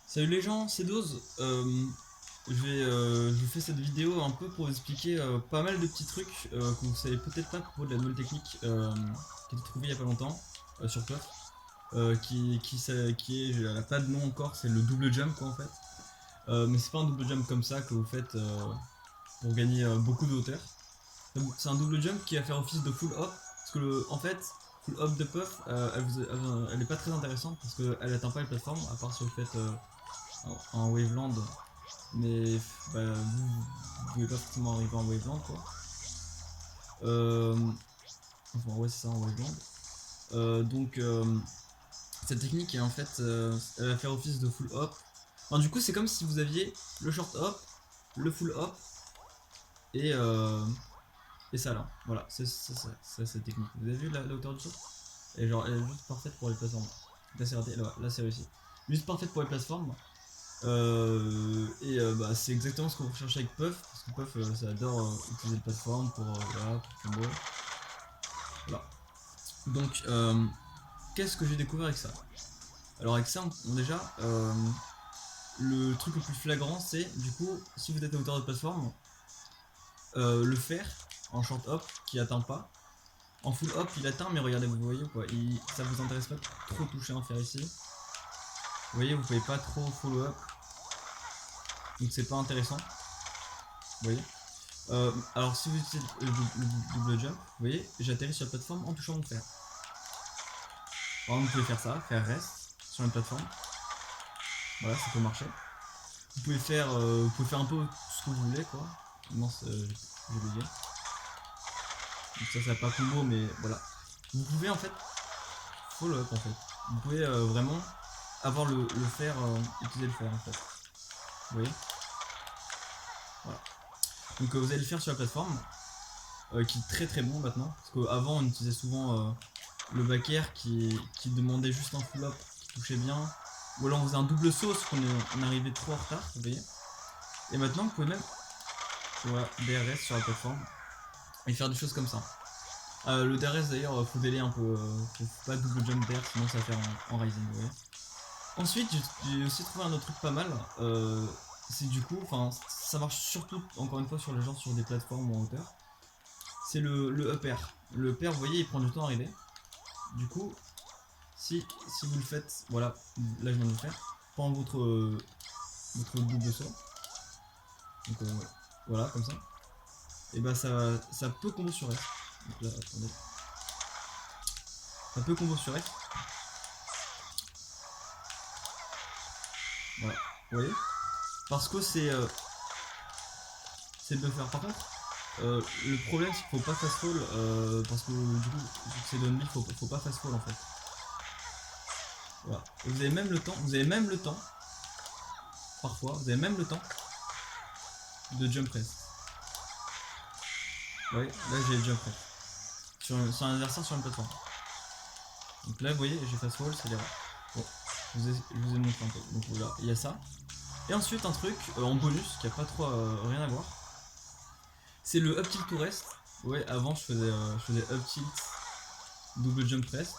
Salut les gens, c'est Dose. Je fais cette vidéo un peu pour vous expliquer pas mal de petits trucs que vous savez peut-être pas à propos de la nouvelle technique qui a été trouvée il y a pas longtemps sur Puff. Elle a pas de nom encore, c'est le double jump quoi en fait. Mais c'est pas un double jump comme ça que vous faites pour gagner beaucoup de hauteur. C'est un double jump qui va faire office de full hop. Parce que en fait, full hop de Puff, elle est pas très intéressante parce qu'elle atteint pas les plateformes, à part si vous faites en Waveland. Mais vous pouvez pas forcément arriver en Waveland quoi. Enfin ouais c'est ça en Waveland. Cette technique est en fait elle va faire office de full hop. Enfin, du coup c'est comme si vous aviez le short hop, le full hop et, euh, et ça là. Voilà, c'est cette technique. Vous avez vu la hauteur du saut? Et genre elle est juste parfaite pour les plateformes. Là c'est raté, là c'est réussi. Juste parfaite pour les plateformes. C'est exactement ce qu'on recherche avec Puff, parce que Puff ça adore utiliser les plateformes pour, voilà, pour combo. Voilà. Donc qu'est-ce que j'ai découvert avec ça? Alors avec ça déjà le truc le plus flagrant c'est du coup si vous êtes à hauteur de plateforme, le fer en short hop qui atteint pas, en full hop il atteint mais regardez vous voyez quoi, ça vous intéresse pas trop toucher un fer ici. Vous voyez vous pouvez pas trop follow up, donc c'est pas intéressant. Vous voyez. Alors si vous utilisez le double jump, vous voyez, j'atterris sur la plateforme en touchant mon fer. Par exemple, vous pouvez faire ça, faire reste sur une plateforme. Voilà, ça peut marcher. Vous pouvez faire un peu ce que vous voulez, quoi. Non, j'ai bugué. Donc ça, ça n'a pas combo, mais voilà. Vous pouvez en fait follow up en fait. Vous pouvez vraiment avoir le fer, utiliser le fer en fait. Vous voyez. Voilà. Donc vous allez le faire sur la plateforme. Qui est très bon maintenant, parce qu'avant on utilisait souvent le back air qui demandait juste un full up qui touchait bien, ou alors on faisait un double saut parce qu'on arrivait trop en retard, vous voyez. Et maintenant vous pouvez même DRS sur la plateforme et faire des choses comme ça. Le DRS d'ailleurs faut délai un peu, faut pas double jump d'air sinon ça va faire en rising, vous voyez. Ensuite j'ai aussi trouvé un autre truc pas mal, c'est du coup, enfin ça marche surtout encore une fois sur les gens sur des plateformes en hauteur. C'est le up air. Le up air, vous voyez, il prend du temps à arriver. Du coup, si vous le faites, voilà, là je viens de le faire, pendant votre double saut, donc voilà, comme ça, et bah ça peut combo sur F. Donc là, attendez. Ça peut combo sur F. Voilà, vous voyez. Parce que c'est le buffer. Par contre, le problème c'est qu'il faut pas fast fall, parce que du coup, vu que c'est downbeat, faut pas fast fall en fait. Voilà. Et vous avez même le temps, parfois, vous avez même le temps de jump press. Ouais, là j'ai jump press. Sur un adversaire sur une plateforme. Donc là, vous voyez, j'ai fast fall, c'est l'erreur. Bon, je vous ai montré un peu. Donc voilà, il y a ça. Et ensuite, un truc en bonus qui a pas trop rien à voir. C'est le up tilt to rest. Ouais, avant je faisais up tilt, double jump press.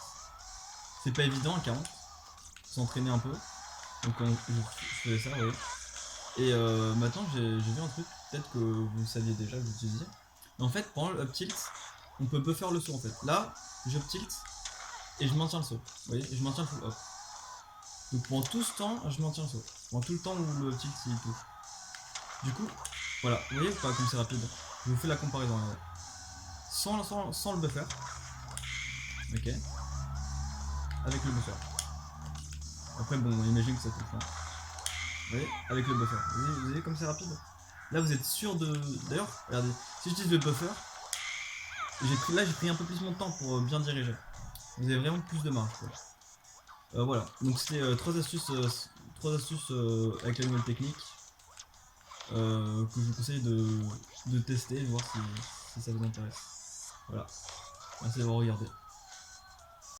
C'est pas évident à 40. Faut s'entraîner un peu. Donc je faisais ça, vous voyez. Et maintenant j'ai vu un truc, peut-être que vous saviez déjà, vous utilisiez. Mais en fait, pendant le up tilt, on peut buffer le saut en fait. Là, je up tilt et je maintiens le saut. Vous voyez, et je maintiens le full up. Donc pendant tout ce temps, je maintiens le saut. Pendant tout le temps où le up tilt il touche. Du coup, voilà, vous voyez pas comme c'est rapide. Je vous fais la comparaison. Sans le buffer. Ok. Avec le buffer. Après bon, imagine que ça touche. Hein. Vous voyez, avec le buffer. Vous voyez comme c'est rapide. Là vous êtes sûr de. D'ailleurs, regardez, si j'utilise le buffer, j'ai pris un peu plus mon temps pour bien diriger. Vous avez vraiment plus de marge quoi. Voilà, donc c'était 3 astuces, avec la nouvelle technique que je vous conseille de tester et de voir si ça vous intéresse. Voilà, merci d'avoir regardé.